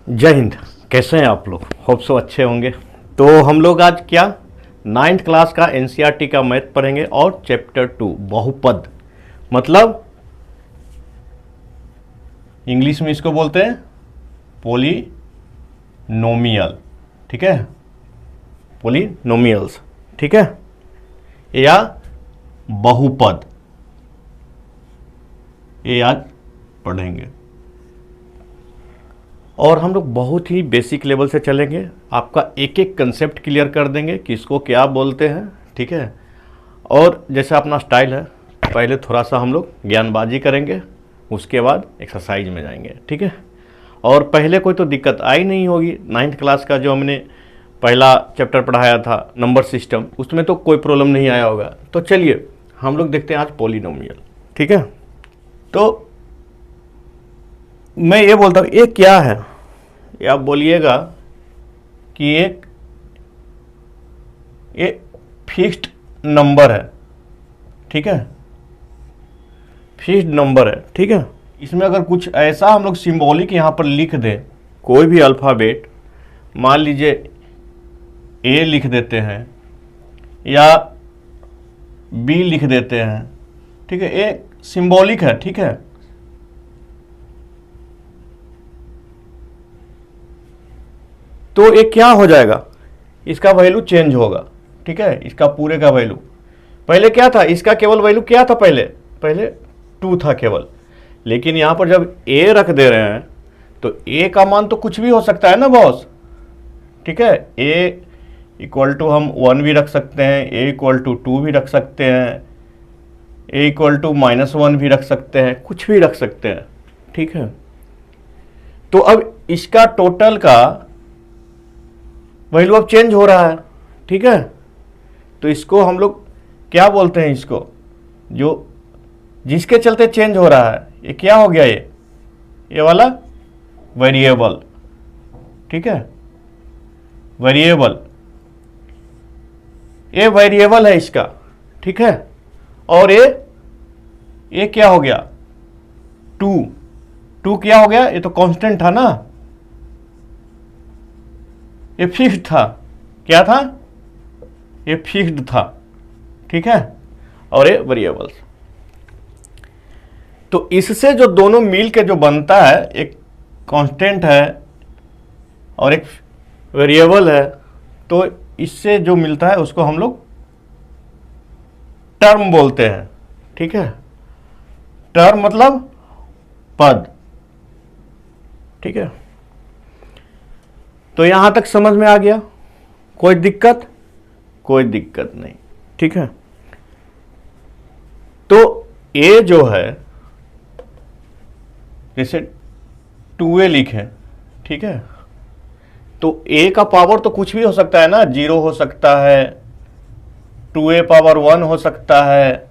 जय हिंद। कैसे हैं आप लोग? होप सो अच्छे होंगे। तो हम लोग आज क्या 9th क्लास का एनसीईआरटी का मैथ पढ़ेंगे और चैप्टर 2 बहुपद, मतलब इंग्लिश में इसको बोलते हैं पोलिनोमियल। ठीक है, पोलिनोमियल्स, ठीक है, या बहुपद, ये आज पढ़ेंगे। और हम लोग बहुत ही बेसिक लेवल से चलेंगे, आपका एक एक कंसेप्ट क्लियर कर देंगे कि इसको क्या बोलते हैं। ठीक है, और जैसे अपना स्टाइल है, पहले थोड़ा सा हम लोग ज्ञानबाजी करेंगे, उसके बाद एक्सरसाइज में जाएंगे। ठीक है, और पहले कोई तो दिक्कत आई नहीं होगी। 9th क्लास का जो हमने पहला चैप्टर पढ़ाया था नंबर सिस्टम, उसमें तो कोई प्रॉब्लम नहीं आया होगा। तो चलिए हम लोग देखते हैं आज पोलिनोमियल। ठीक है, तो मैं ये बोलता हूँ ये क्या है, ये आप बोलिएगा कि ये फिक्स्ड नंबर है। ठीक है, फिक्स्ड नंबर है। ठीक है, इसमें अगर कुछ ऐसा हम लोग सिंबॉलिक यहाँ पर लिख दें, कोई भी अल्फ़ाबेट, मान लीजिए ए लिख देते हैं या बी लिख देते हैं। ठीक है, ये सिंबॉलिक है। ठीक है, तो ये क्या हो जाएगा, इसका वैल्यू चेंज होगा। ठीक है, इसका पूरे का वैल्यू पहले क्या था, इसका केवल वैल्यू क्या था, पहले 2 था केवल। लेकिन यहाँ पर जब ए रख दे रहे हैं तो ए का मान तो कुछ भी हो सकता है ना बॉस। ठीक है, ए इक्वल टू हम 1 भी रख सकते हैं, ए इक्वल टू 2 भी रख सकते हैं, ए इक्वल टू -1 भी रख सकते हैं, कुछ भी रख सकते हैं। ठीक है, तो अब इसका टोटल का वैल्यू अब चेंज हो रहा है। ठीक है, तो इसको हम लोग क्या बोलते हैं, इसको जो जिसके चलते चेंज हो रहा है, ये क्या हो गया, ये वाला वेरिएबल। ठीक है, वेरिएबल, ये वेरिएबल है इसका। ठीक है, और ये क्या हो गया, 2 क्या हो गया, ये तो कांस्टेंट था ना, ये फिक्स्ड था। क्या था, ये फिक्स्ड था। ठीक है, और ये वेरिएबल्स। तो इससे जो दोनों मिल के जो बनता है, एक कांस्टेंट है और एक वेरिएबल है, तो इससे जो मिलता है उसको हम लोग टर्म बोलते हैं। ठीक है, टर्म मतलब पद। ठीक है, तो यहां तक समझ में आ गया, कोई दिक्कत? कोई दिक्कत नहीं। ठीक है, तो ए जो है, जैसे 2a लिखें। ठीक है, तो a का पावर तो कुछ भी हो सकता है ना, 0 हो सकता है, 2a पावर 1 हो सकता है,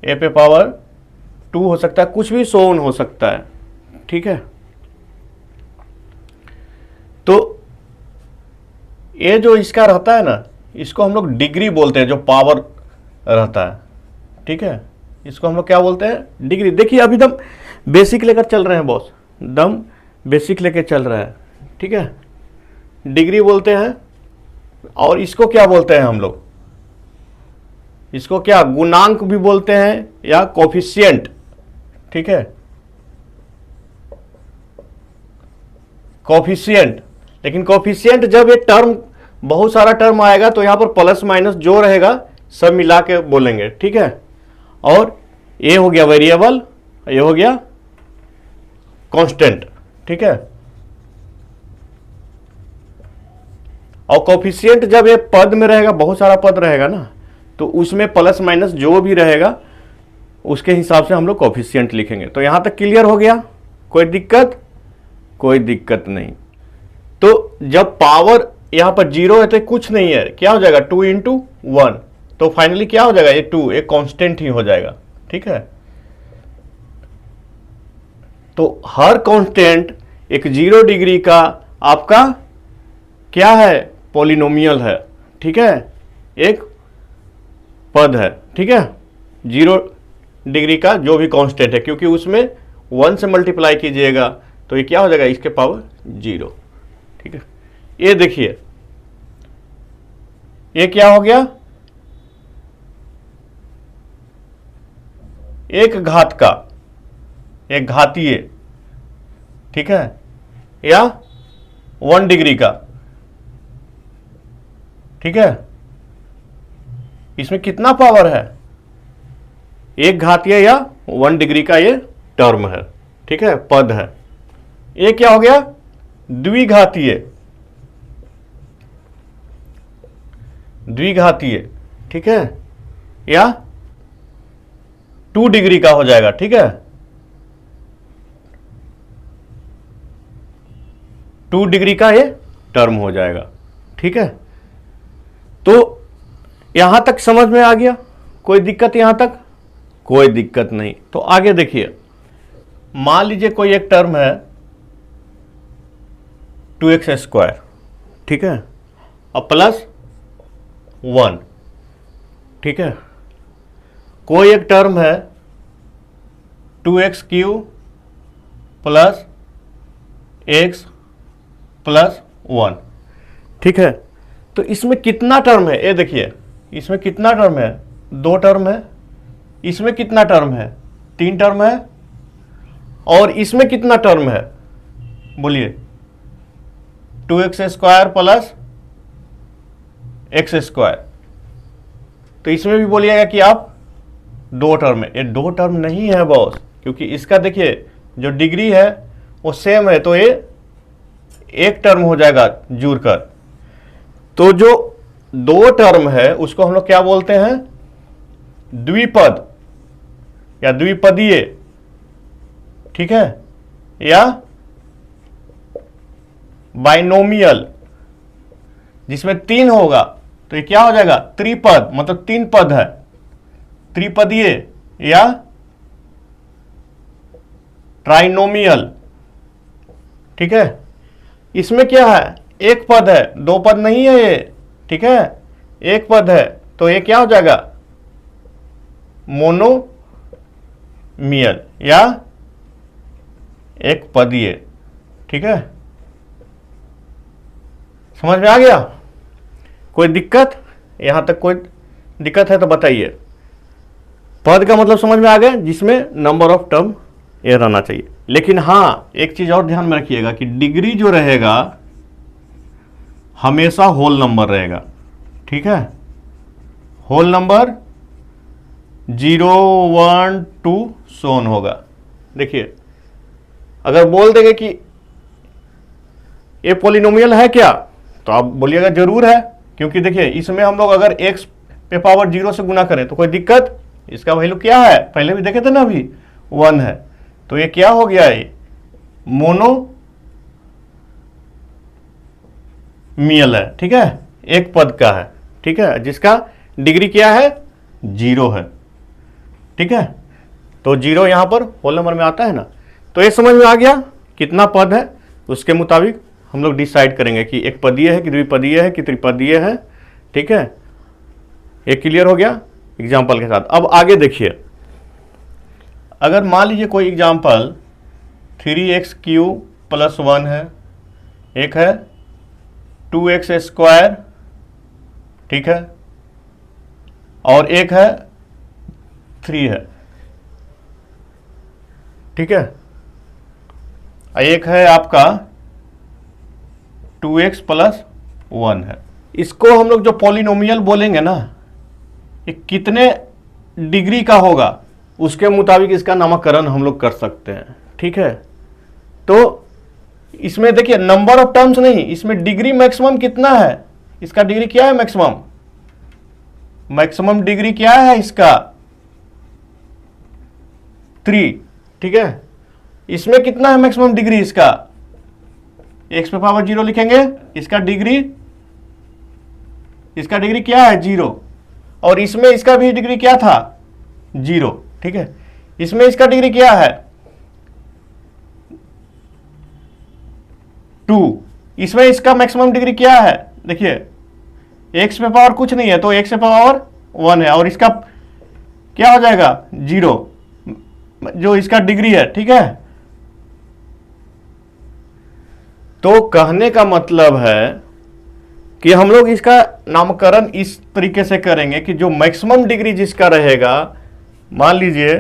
a पे पावर 2 हो सकता है, कुछ भी सोन हो सकता है। ठीक है, तो ये जो इसका रहता है ना, इसको हम लोग डिग्री बोलते हैं, जो पावर रहता है। ठीक है, इसको हम लोग क्या बोलते हैं, डिग्री। देखिए अभी दम बेसिक लेकर चल रहे हैं बॉस, दम बेसिक लेकर चल रहा है। ठीक है, डिग्री बोलते हैं। और इसको क्या बोलते हैं हम लोग, इसको क्या गुणांक भी बोलते हैं या कोफिशिएंट। ठीक है, कोफिशिएंट। लेकिन कोफिशिएंट जब ये टर्म, बहुत सारा टर्म आएगा तो यहां पर प्लस माइनस जो रहेगा सब मिला के बोलेंगे। ठीक है, और ये हो गया वेरिएबल, ये हो गया कांस्टेंट। ठीक है, और कोफिशिएंट जब ये पद में रहेगा, बहुत सारा पद रहेगा ना, तो उसमें प्लस माइनस जो भी रहेगा उसके हिसाब से हम लोग कोफिशिएंट लिखेंगे। तो यहां तक क्लियर हो गया, कोई दिक्कत? कोई दिक्कत नहीं। तो जब पावर यहां पर 0 है तो कुछ नहीं है, क्या हो जाएगा, 2 × 1, तो फाइनली क्या हो जाएगा, ये 2 एक कांस्टेंट ही हो जाएगा। ठीक है, तो हर कांस्टेंट एक 0 डिग्री का आपका क्या है, पोलिनोमियल है। ठीक है, एक पद है। ठीक है, 0 डिग्री का जो भी कांस्टेंट है, क्योंकि उसमें 1 से मल्टीप्लाई कीजिएगा तो ये क्या हो जाएगा, इसके पावर 0। ठीक है, ये देखिए ये क्या हो गया, एक घात का, एक घातीय, ठीक है, या 1 डिग्री का। ठीक है, इसमें कितना पावर है, एक घातीय या 1 डिग्री का ये टर्म है। ठीक है, पद है। ये क्या हो गया, द्विघातीय, द्विघातीय, ठीक है, या 2 डिग्री का हो जाएगा। ठीक है, 2 डिग्री का ये टर्म हो जाएगा। ठीक है, तो यहां तक समझ में आ गया, कोई दिक्कत यहां तक, कोई दिक्कत नहीं। तो आगे देखिए, मान लीजिए कोई एक टर्म है 2x², ठीक है, और प्लस 1। ठीक है, कोई एक टर्म है 2x³ प्लस x प्लस 1। ठीक है, तो इसमें कितना टर्म है, ये देखिए इसमें कितना टर्म है, 2 टर्म है। इसमें कितना टर्म है, 3 टर्म है। और इसमें कितना टर्म है, बोलिए, 2x² प्लस x²। तो इसमें भी बोलिएगा कि आप 2 टर्म है। ये 2 टर्म नहीं है बॉस, क्योंकि इसका देखिए जो डिग्री है वो सेम है, तो ये एक टर्म हो जाएगा जुड़कर। तो जो 2 टर्म है उसको हम लोग क्या बोलते हैं, द्विपद या द्विपदीय। ठीक है, या बाइनोमियल, जिसमें 3 होगा तो ये क्या हो जाएगा, त्रिपद, मतलब 3 पद है, त्रिपदीय या ट्राइनोमियल। ठीक है, इसमें क्या है, एक पद है, 2 पद नहीं है ये। ठीक है, एक पद है, तो ये क्या हो जाएगा, मोनोमियल या एक पदीय। ठीक है, समझ में आ गया, कोई दिक्कत, यहां तक कोई दिक्कत है तो बताइए। पद का मतलब समझ में आ गया, जिसमें नंबर ऑफ टर्म ये रहना चाहिए। लेकिन हाँ, एक चीज और ध्यान में रखिएगा कि डिग्री जो रहेगा हमेशा होल नंबर रहेगा। ठीक है, होल नंबर 0, 1, 2 सोन होगा। देखिए, अगर बोल देंगे कि ये पॉलिनोमियल है क्या, तो आप बोलिएगा जरूर है, क्योंकि देखिए इसमें हम लोग अगर x पे पावर 0 से गुना करें तो कोई दिक्कत, इसका वैल्यू क्या है, पहले भी देखे थे ना, अभी 1 है। तो ये क्या हो गया, ये मोनोमियल है। ठीक है, एक पद का है। ठीक है, जिसका डिग्री क्या है, 0 है। ठीक है, तो 0 यहां पर होल नंबर में आता है ना। तो ये समझ में आ गया कितना पद है, उसके मुताबिक हम लोग डिसाइड करेंगे कि एक पदीय है कि द्विपदीय है कि त्रिपदीय है। ठीक है, ये क्लियर हो गया एग्जाम्पल के साथ। अब आगे देखिए, अगर मान लीजिए कोई एग्जाम्पल 3x³ प्लस 1 है, एक है 2x², ठीक है, और एक है 3 है। ठीक है, एक है आपका 2x प्लस 1 है। इसको हम लोग जो पॉलिनोमियल बोलेंगे ना, ये कितने डिग्री का होगा उसके मुताबिक इसका नामकरण हम लोग कर सकते हैं। ठीक है, तो इसमें देखिए नंबर ऑफ टर्म्स नहीं, इसमें डिग्री मैक्सिमम कितना है, इसका डिग्री क्या है, मैक्सिमम, मैक्सिमम डिग्री क्या है इसका, 3। ठीक है, इसमें कितना है मैक्सिमम डिग्री इसका, x पे पावर 0 लिखेंगे, इसका डिग्री क्या है, 0। और इसमें इसका भी डिग्री क्या था, 0। ठीक है, इसमें इसका डिग्री क्या है, 2। इसमें इसका मैक्सिमम डिग्री क्या है, देखिए x पे पावर कुछ नहीं है, तो x पे पावर 1 है, और इसका क्या हो जाएगा, 0, जो इसका डिग्री है। ठीक है, तो कहने का मतलब है कि हम लोग इसका नामकरण इस तरीके से करेंगे कि जो मैक्सिमम डिग्री जिसका रहेगा, मान लीजिए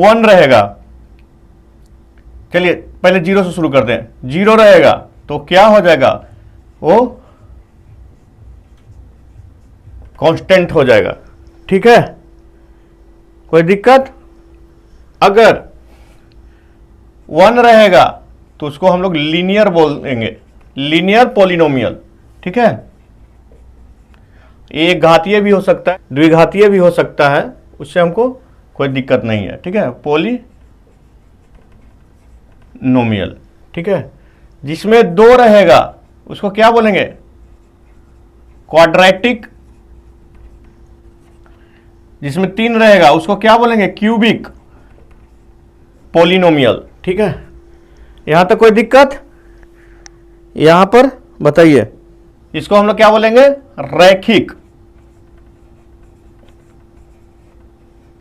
1 रहेगा, चलिए पहले 0 से शुरू करते हैं। 0 रहेगा तो क्या हो जाएगा, वो कांस्टेंट हो जाएगा, ठीक है, कोई दिक्कत। अगर 1 रहेगा तो उसको हम लोग लीनियर बोलेंगे, लीनियर पॉलिनोमियल, ठीक है। एक घातीय भी हो सकता है, द्विघातीय भी हो सकता है, उससे हमको कोई दिक्कत नहीं है, ठीक है, पॉलिनोमियल, ठीक है। जिसमें 2 रहेगा उसको क्या बोलेंगे, क्वाड्रेटिक। जिसमें 3 रहेगा उसको क्या बोलेंगे, क्यूबिक पॉलिनोमियल, ठीक है। यहां तक कोई दिक्कत, यहां पर बताइए। इसको हम लोग क्या बोलेंगे, रैखिक,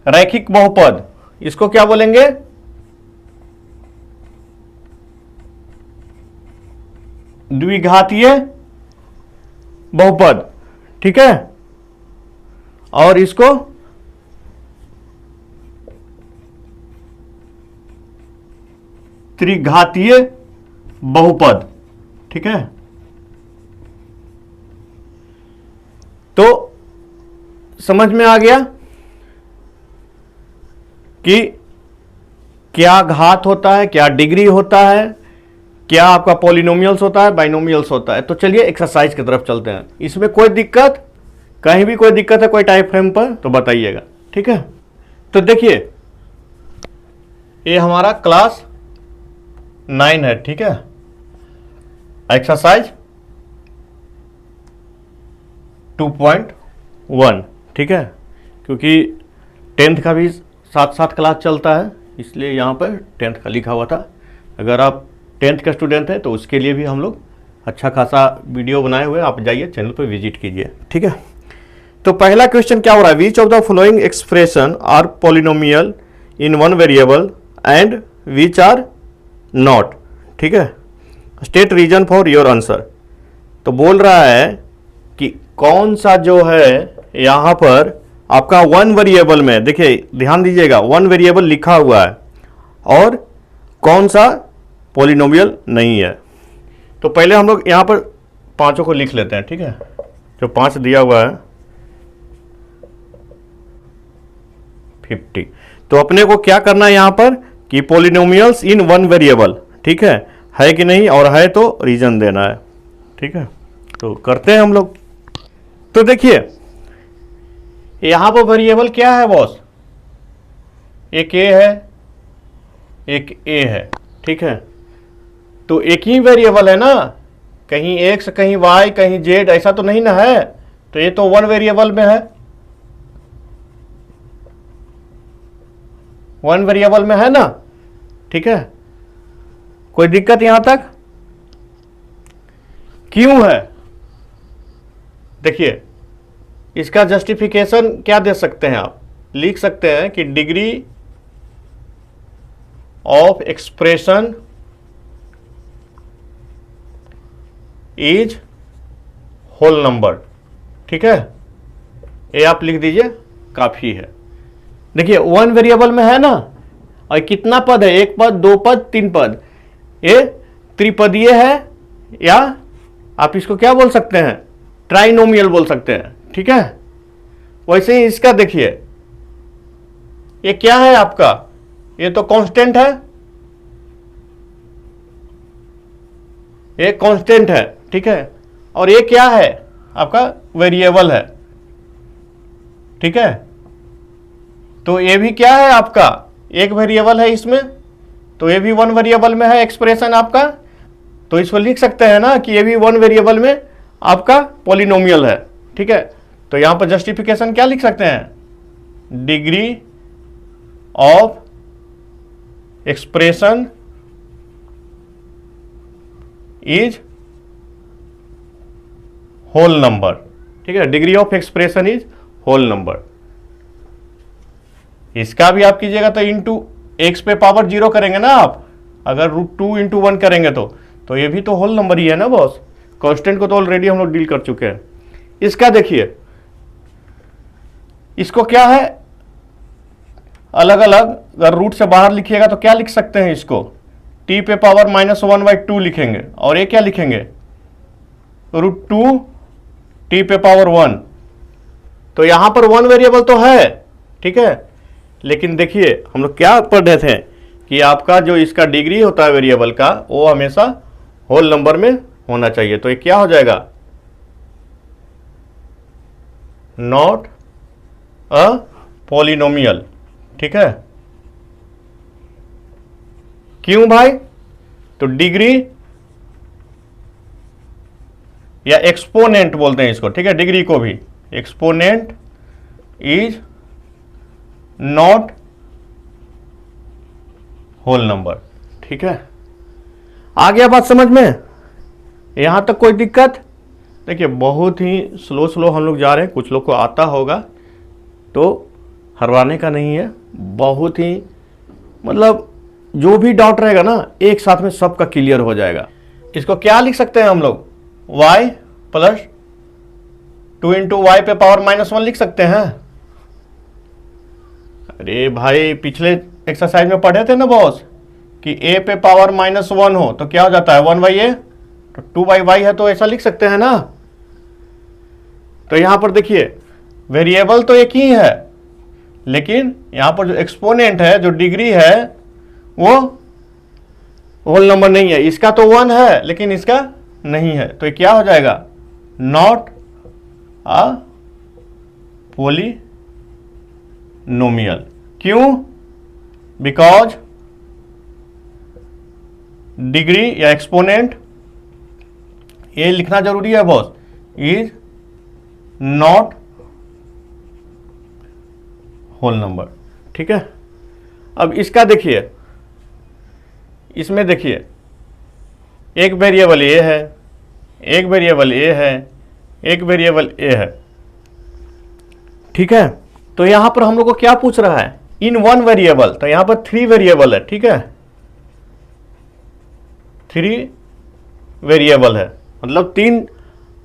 रैखिक बहुपद। इसको क्या बोलेंगे, द्विघातीय बहुपद, ठीक है। और इसको त्रिघातीय बहुपद, ठीक है। तो समझ में आ गया कि क्या घात होता है, क्या डिग्री होता है, क्या आपका पॉलिनोमियल्स होता है, बाइनोमियल्स होता है। तो चलिए एक्सरसाइज की तरफ चलते हैं। इसमें कोई दिक्कत, कहीं भी कोई दिक्कत है कोई टाइप फ्रेम पर तो बताइएगा, ठीक है। तो देखिए ये हमारा क्लास 9 है, ठीक है। एक्सरसाइज 2.1, ठीक है, क्योंकि 10th का भी साथ साथ क्लास चलता है, इसलिए यहाँ पर 10th का लिखा हुआ था। अगर आप 10th का स्टूडेंट हैं तो उसके लिए भी हम लोग अच्छा खासा वीडियो बनाए हुए, आप जाइए चैनल पर विजिट कीजिए, ठीक है। तो पहला क्वेश्चन क्या हो रहा है, which of the following expression are polynomial in one variable and which are not, ठीक है, state reason for your answer. तो बोल रहा है कि कौन सा जो है यहां पर आपका 1 वेरिएबल में, देखिए ध्यान दीजिएगा 1 वेरिएबल लिखा हुआ है और कौन सा पॉलिनोमियल नहीं है। तो पहले हम लोग यहां पर पांचों को लिख लेते हैं, ठीक है। जो 5 दिया हुआ है 50। तो अपने को क्या करना है यहां पर कि पॉलिनोमियल्स इन 1 वेरिएबल, ठीक है कि नहीं, और है तो रीजन देना है, ठीक है। तो करते हैं हम लोग। तो देखिए यहां पर वेरिएबल क्या है बॉस, एक ए है एक ए है, ठीक है। तो एक ही वेरिएबल है ना, कहीं एक्स कहीं वाई कहीं जेड, ऐसा तो नहीं ना है। तो ये तो 1 वेरिएबल में है, 1 वेरिएबल में है ना, ठीक है। कोई दिक्कत यहां तक, क्यों है, देखिए इसका जस्टिफिकेशन क्या दे सकते हैं आप, लिख सकते हैं कि degree of expression is whole number, ठीक है। ये आप लिख दीजिए, काफी है। देखिए 1 वेरिएबल में है ना, और कितना पद है, 1 पद 2 पद 3 पद, ये त्रिपदीय है, या आप इसको क्या बोल सकते हैं, ट्राइनोमियल बोल सकते हैं, ठीक है। वैसे ही इसका देखिए ये क्या है आपका, ये तो कांस्टेंट है, ये कांस्टेंट है, ठीक है। और ये क्या है आपका, वेरिएबल है, ठीक है। तो ये भी क्या है आपका, एक वेरिएबल है इसमें, तो ये भी 1 वेरिएबल में है एक्सप्रेशन आपका। तो इसको लिख सकते हैं ना कि ये भी 1 वेरिएबल में आपका पॉलिनोमियल है, ठीक है। तो यहां पर जस्टिफिकेशन क्या लिख सकते हैं, degree of expression is whole number, ठीक है। Degree of expression is whole number. इसका भी आप कीजिएगा तो इंटू एक्स पे पावर 0 करेंगे ना आप, अगर √2 × 1 करेंगे तो तो ये भी तो होल नंबर ही है ना बॉस। कांस्टेंट को तो ऑलरेडी हम लोग डील कर चुके हैं। इसका देखिए, इसको क्या है, अलग अलग अगर रूट से बाहर लिखिएगा तो क्या लिख सकते हैं, इसको t पे पावर -1/2 लिखेंगे, और ये क्या लिखेंगे, √2 t पे पावर 1। तो यहां पर 1 वेरिएबल तो है, ठीक है, लेकिन देखिए हम लोग क्या पढ़ रहे थे कि आपका जो इसका डिग्री होता है वेरिएबल का, वो हमेशा होल नंबर में होना चाहिए। तो ये क्या हो जाएगा, नॉट अ पॉलिनोमियल, ठीक है। क्यों भाई, तो डिग्री या एक्सपोनेंट बोलते हैं इसको, ठीक है, डिग्री को भी, exponent is not whole number, ठीक है। आ गया बात समझ में, यहां तक कोई दिक्कत? देखिए बहुत ही स्लो हम लोग जा रहे हैं, कुछ लोग को आता होगा तो हरवाने का नहीं है, बहुत ही मतलब जो भी डाउट रहेगा ना एक साथ में सबका क्लियर हो जाएगा। इसको क्या लिख सकते हैं हम लोग, y प्लस 2 इंटू वाई पे पावर -1 लिख सकते हैं। अरे भाई पिछले एक्सरसाइज में पढ़े थे ना बॉस कि a पे पावर -1 हो तो क्या हो जाता है, 1/a, तो 2/y है, तो ऐसा लिख सकते हैं ना। तो यहां पर देखिए वेरिएबल तो एक ही है, लेकिन यहां पर जो एक्सपोनेंट है, जो डिग्री है, वो होल नंबर नहीं है। इसका तो 1 है लेकिन इसका नहीं है, तो ये क्या हो जाएगा, नॉट अ पॉलिनोमियल। क्यों, बिकॉज डिग्री या एक्सपोनेंट, ये लिखना जरूरी है boss, is not whole number, ठीक है। अब इसका देखिए, इसमें देखिए एक वेरिएबल ए है, एक वेरिएबल ए है, एक वेरिएबल ए है, ठीक है। तो यहां पर हम लोग को क्या पूछ रहा है, इन 1 वेरिएबल, तो यहां पर 3 वेरिएबल है, ठीक है, 3 वेरिएबल है, मतलब 3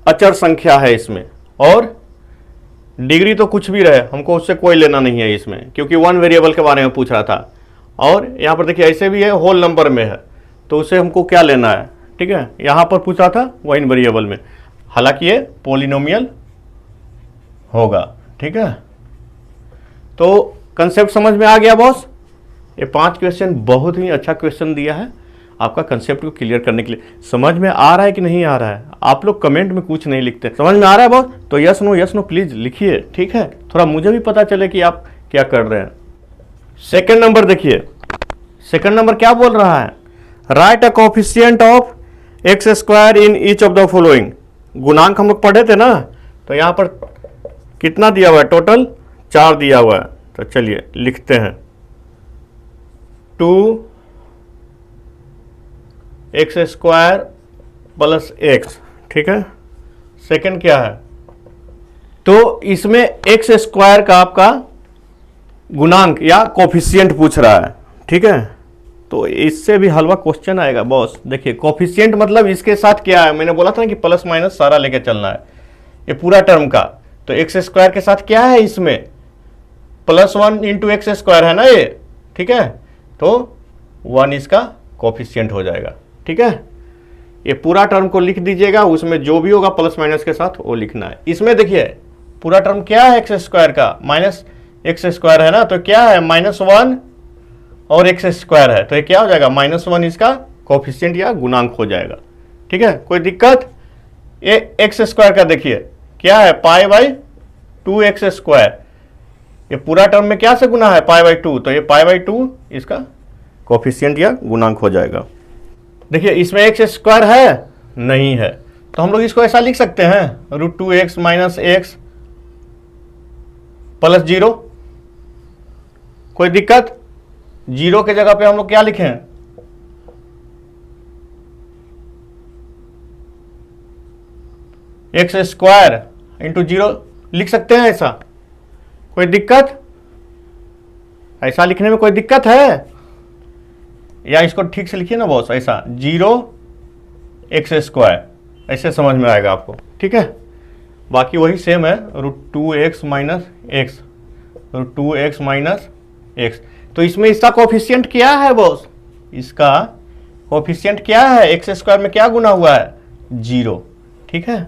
अचर संख्या है इसमें, और डिग्री तो कुछ भी रहे, हमको उससे कोई लेना नहीं है इसमें, क्योंकि 1 वेरिएबल के बारे में पूछ रहा था। और यहाँ पर देखिए ऐसे भी है, होल नंबर में है, तो उससे हमको क्या लेना है, ठीक है। यहाँ पर पूछ रहा था 1 वेरिएबल में, हालांकि ये पॉलिनोमियल होगा, ठीक है। तो कंसेप्ट समझ में आ गया बॉस। ये 5 क्वेश्चन बहुत ही अच्छा क्वेश्चन दिया है आपका कंसेप्ट को क्लियर करने के लिए। समझ में आ रहा है कि नहीं आ रहा है, आप लोग कमेंट में कुछ नहीं लिखते, समझ में आ रहा है बॉस, तो यस नो प्लीज लिखिए, ठीक है, थोड़ा मुझे भी पता चले कि आप क्या कर रहे हैं। सेकंड नंबर देखिए, सेकंड नंबर क्या बोल रहा है, right a coefficient of x² in each of the following. गुणांक हम लोग पढ़े थे ना, तो यहां पर कितना दिया हुआ है, टोटल 4 दिया हुआ है, तो चलिए लिखते हैं 2x² प्लस x, ठीक है। सेकंड क्या है, तो इसमें x² का आपका गुणांक या कोफिशिएंट पूछ रहा है, ठीक है। तो इससे भी हलवा क्वेश्चन आएगा बॉस। देखिए कोफिशिएंट मतलब इसके साथ क्या है, मैंने बोला था ना कि प्लस माइनस सारा लेके चलना है, ये पूरा टर्म का। तो x² के साथ क्या है, इसमें +1 इंटू x² है ना ये, ठीक है, तो 1 इसका कोफिशिएंट हो जाएगा, ठीक है। ये पूरा टर्म को लिख दीजिएगा, उसमें जो भी होगा प्लस माइनस के साथ वो लिखना है। इसमें देखिए पूरा टर्म क्या है, x² का -x² है ना, तो क्या है -1 और x² है, तो ये क्या हो जाएगा, -1 इसका कोफिशिएंट या गुणांक हो जाएगा, ठीक है, कोई दिक्कत। ये x² का देखिए क्या है, π/2x², ये पूरा टर्म में क्या से गुना है, π/2, तो ये π/2 इसका कोफिशिएंट या गुणांक हो जाएगा। देखिए इसमें x² है नहीं है, तो हम लोग इसको ऐसा लिख सकते हैं √2x - x + 0, कोई दिक्कत। 0 के जगह पे हम लोग क्या लिखें, x² इंटू 0 लिख सकते हैं, ऐसा कोई दिक्कत, ऐसा लिखने में कोई दिक्कत है, या इसको ठीक से लिखिए ना बॉस, ऐसा 0 एक्स स्क्वायर, ऐसे समझ में आएगा आपको, ठीक है। बाकी वही सेम है, √2x minus x, √2x minus x. तो इसमें इसका कोफिशिएंट क्या है बॉस, इसका कोफिशिएंट क्या है, एक्स स्क्वायर में क्या गुना हुआ है, 0, ठीक है।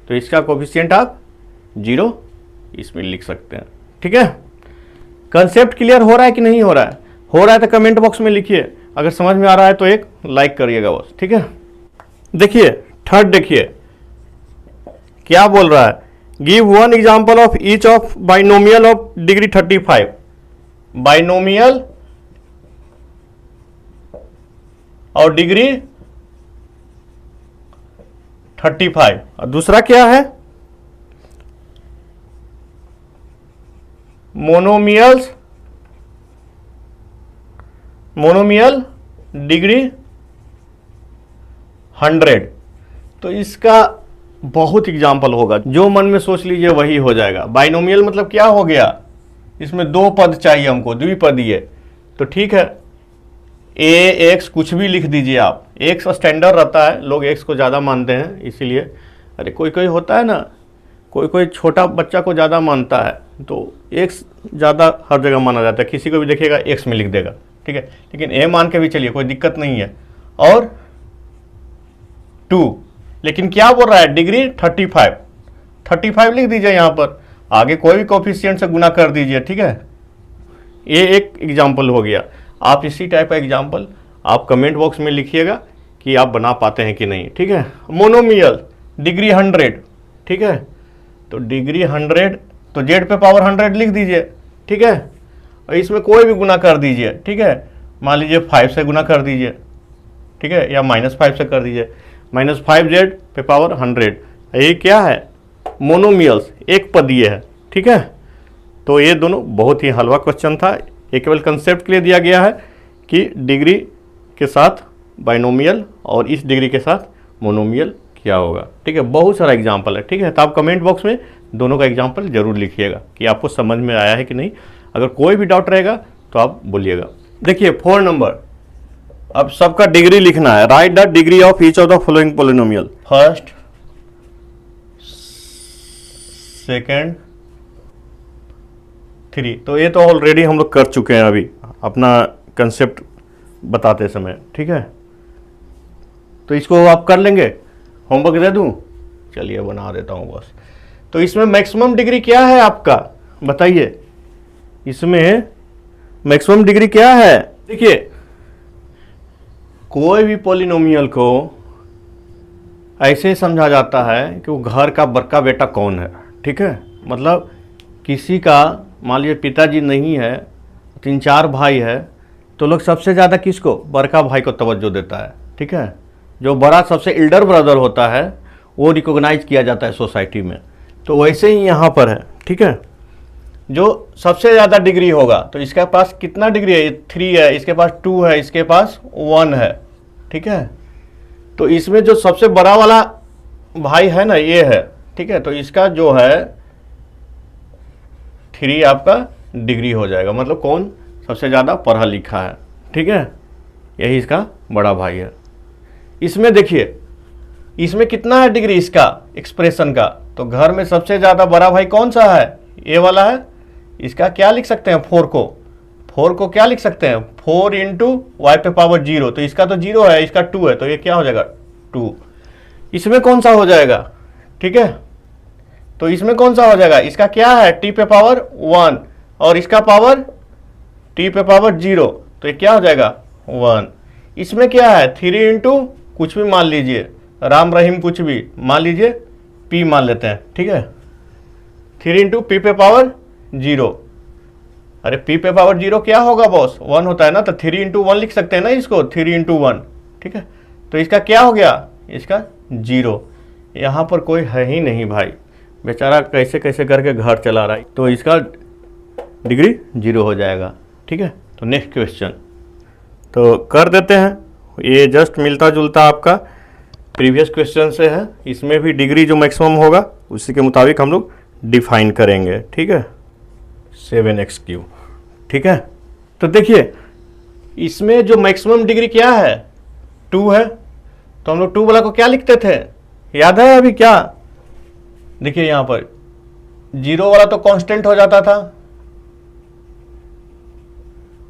तो इसका कोफिशिएंट आप 0 इसमें लिख सकते हैं, ठीक है। कंसेप्ट क्लियर हो रहा है कि नहीं हो रहा है? हो रहा है तो कमेंट बॉक्स में लिखिए, अगर समझ में आ रहा है तो एक लाइक करिएगा बस, ठीक है। देखिए थर्ड, देखिए क्या बोल रहा है, give one example of each of binomial of degree 35। Binomial और डिग्री 35, और दूसरा क्या है, मोनोमियल डिग्री 100। तो इसका बहुत एग्जाम्पल होगा, जो मन में सोच लीजिए वही हो जाएगा। बाइनोमियल मतलब क्या हो गया, इसमें 2 पद चाहिए हमको, द्विपदीय। तो ठीक है, ए एक्स कुछ भी लिख दीजिए आप, एक्स स्टैंडर्ड रहता है, लोग एक्स को ज़्यादा मानते हैं इसीलिए। अरे कोई कोई होता है ना, कोई कोई छोटा बच्चा को ज़्यादा मानता है, तो एक्स ज़्यादा हर जगह माना जाता है, किसी को भी देखिएगा एक्स में लिख देगा, ठीक है। लेकिन ए मान के भी चलिए, कोई दिक्कत नहीं है। और 2, लेकिन क्या बोल रहा है, डिग्री 35 लिख दीजिए यहाँ पर, आगे कोई भी कोफिशिएंट से गुना कर दीजिए, ठीक है। ये एक एग्जाम्पल हो गया। आप इसी टाइप का एग्जाम्पल आप कमेंट बॉक्स में लिखिएगा कि आप बना पाते हैं कि नहीं, ठीक है। मोनोमियल डिग्री 100, ठीक है। तो डिग्री 100, तो जेड पे पावर 100 लिख दीजिए, ठीक है। और इसमें कोई भी गुना कर दीजिए, ठीक है। मान लीजिए 5 से गुना कर दीजिए, ठीक है, या -5 से कर दीजिए, -5z पे पावर 100। ये क्या है, मोनोमियल्स, एक पदीय है, ठीक है। तो ये दोनों बहुत ही हलवा क्वेश्चन था, ये केवल कंसेप्ट के लिए दिया गया है कि डिग्री के साथ बाइनोमियल और इस डिग्री के साथ मोनोमियल क्या होगा, ठीक है। बहुत सारा एग्जाम्पल है, ठीक है। तो आप कमेंट बॉक्स में दोनों का एग्जाम्पल जरूर लिखिएगा कि आपको समझ में आया है कि नहीं। अगर कोई भी डाउट रहेगा तो आप बोलिएगा। देखिए 4 नंबर, अब सबका डिग्री लिखना है। Right the degree of each of the following polynomial, first, second, 3। तो ये तो ऑलरेडी हम लोग कर चुके हैं अभी अपना कंसेप्ट बताते समय, ठीक है। तो इसको आप कर लेंगे, होमवर्क दे दूं, चलिए बना देता हूं बस। तो इसमें मैक्सिमम डिग्री क्या है आपका, बताइए, इसमें मैक्सिमम डिग्री क्या है। देखिए कोई भी पॉलिनोमियल को ऐसे समझा जाता है कि वो घर का बड़का बेटा कौन है, ठीक है। मतलब किसी का मान लीजिए पिताजी नहीं है, 3-4 भाई है, तो लोग सबसे ज़्यादा किसको, बड़का भाई को तवज्जो देता है, ठीक है। जो बड़ा सबसे एल्डर ब्रदर होता है वो रिकॉग्नाइज किया जाता है सोसाइटी में। तो वैसे ही यहाँ पर है, ठीक है। जो सबसे ज़्यादा डिग्री होगा, तो इसके पास कितना डिग्री है, 3 है, इसके पास 2 है, इसके पास 1 है, ठीक है। तो इसमें जो सबसे बड़ा वाला भाई है ना, ये है, ठीक है। तो इसका जो है 3 आपका डिग्री हो जाएगा, मतलब कौन सबसे ज़्यादा पढ़ा लिखा है, ठीक है, यही इसका बड़ा भाई है। इसमें देखिए, इसमें कितना है डिग्री इसका एक्सप्रेशन का, तो घर में सबसे ज़्यादा बड़ा भाई कौन सा है, ये वाला है। इसका क्या लिख सकते हैं, 4 को क्या लिख सकते हैं, 4 × y पे पावर 0। तो इसका तो 0 है, इसका 2 है, तो ये क्या हो जाएगा, 2। इसमें कौन सा हो जाएगा, ठीक है। तो इसमें कौन सा हो जाएगा, इसका क्या है, t पे पावर 1 और इसका पावर t पे पावर 0, तो ये क्या हो जाएगा, 1। इसमें क्या है, 3 × कुछ भी मान लीजिए, राम रहीम कुछ भी मान लीजिए, p मान लेते हैं, ठीक है। 3 × p पे पावर 0, अरे p पे पावर 0 क्या होगा बॉस, 1 होता है ना, तो 3 × 1 लिख सकते हैं ना इसको, 3 × 1, ठीक है। तो इसका क्या हो गया, इसका 0। यहाँ पर कोई है ही नहीं भाई, बेचारा कैसे कैसे करके घर चला रहा है, तो इसका डिग्री 0 हो जाएगा, ठीक है। तो नेक्स्ट क्वेश्चन तो कर देते हैं, ये जस्ट मिलता जुलता आपका प्रीवियस क्वेश्चन से है। इसमें भी डिग्री जो मैक्सिमम होगा उसी के मुताबिक हम लोग डिफाइन करेंगे, ठीक है। 7x3, ठीक है। तो देखिए इसमें जो मैक्सिमम डिग्री क्या है, 2 है, तो हम लोग 2 वाला को क्या लिखते थे, याद है अभी क्या? देखिए यहां पर 0 वाला तो कांस्टेंट हो जाता था,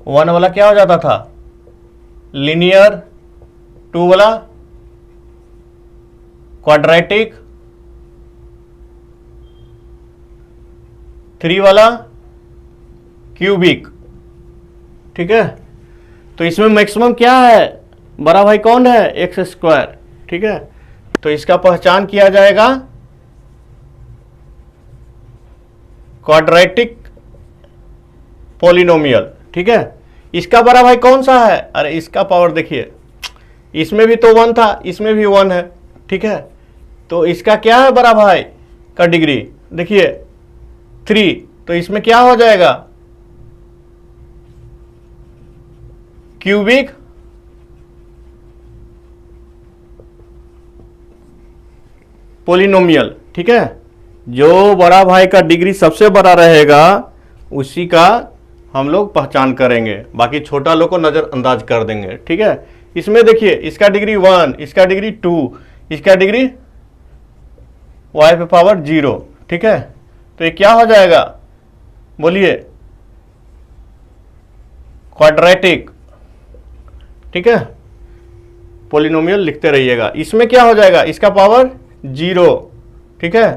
1 वाला क्या हो जाता था, लीनियर, 2 वाला क्वाड्रेटिक, 3 वाला क्यूबिक। ठीक है, तो इसमें मैक्सिमम क्या है, बड़ा भाई कौन है, एक्स स्क्वायर। ठीक है, तो इसका पहचान किया जाएगा क्वाड्रेटिक पॉलिनोमियल। ठीक है, इसका बड़ा भाई कौन सा है, अरे इसका पावर देखिए, इसमें भी तो 1 था, इसमें भी 1 है। ठीक है, तो इसका क्या है बड़ा भाई का डिग्री, देखिए 3, तो इसमें क्या हो जाएगा, क्यूबिक पॉलिनोमियल। ठीक है, जो बड़ा भाई का डिग्री सबसे बड़ा रहेगा उसी का हम लोग पहचान करेंगे, बाकी छोटा लोग को नजरअंदाज कर देंगे। ठीक है, इसमें देखिए इसका डिग्री 1, इसका डिग्री 2, इसका डिग्री y पे पावर 0। ठीक है, तो ये क्या हो जाएगा, बोलिए, क्वाड्रेटिक। ठीक है, पॉलिनोमियल लिखते रहिएगा। इसमें क्या हो जाएगा, इसका पावर 0। ठीक है,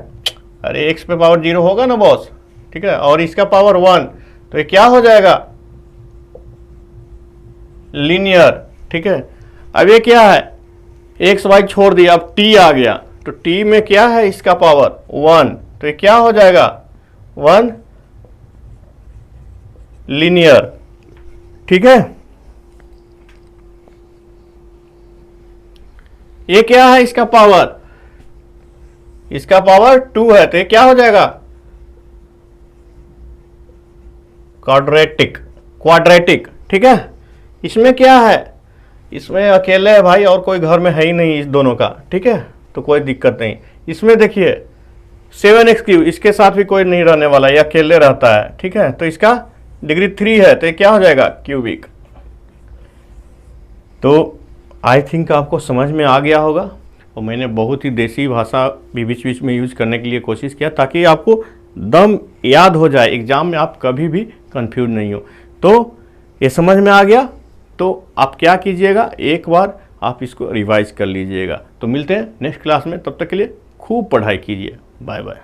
अरे x पे पावर 0 होगा ना बॉस। ठीक है, और इसका पावर 1, तो ये क्या हो जाएगा, लीनियर। ठीक है, अब ये क्या है, एक्स वाई छोड़ दिया, अब t आ गया, तो t में क्या है, इसका पावर 1, तो ये क्या हो जाएगा, 1 लीनियर। ठीक है, ये क्या है, इसका पावर, इसका पावर 2 है, तो ये क्या हो जाएगा, क्वाड्रेटिक। क्वाड्रेटिक। ठीक है, इसमें क्या है, इसमें अकेले है भाई, और कोई घर में है ही नहीं इस दोनों का। ठीक है, तो कोई दिक्कत नहीं। इसमें देखिए 7x3, इसके साथ भी कोई नहीं रहने वाला, ये अकेले रहता है। ठीक है, तो इसका डिग्री 3 है, तो ये क्या हो जाएगा, क्यूबिक। तो आई थिंक आपको समझ में आ गया होगा, और मैंने बहुत ही देसी भाषा भी बीच बीच में यूज करने के लिए कोशिश किया, ताकि आपको दम याद हो जाए, एग्जाम में आप कभी भी कंफ्यूज नहीं हो। तो ये समझ में आ गया, तो आप क्या कीजिएगा, एक बार आप इसको रिवाइज कर लीजिएगा। तो मिलते हैं नेक्स्ट क्लास में, तब तक के लिए खूब पढ़ाई कीजिए। Bye bye.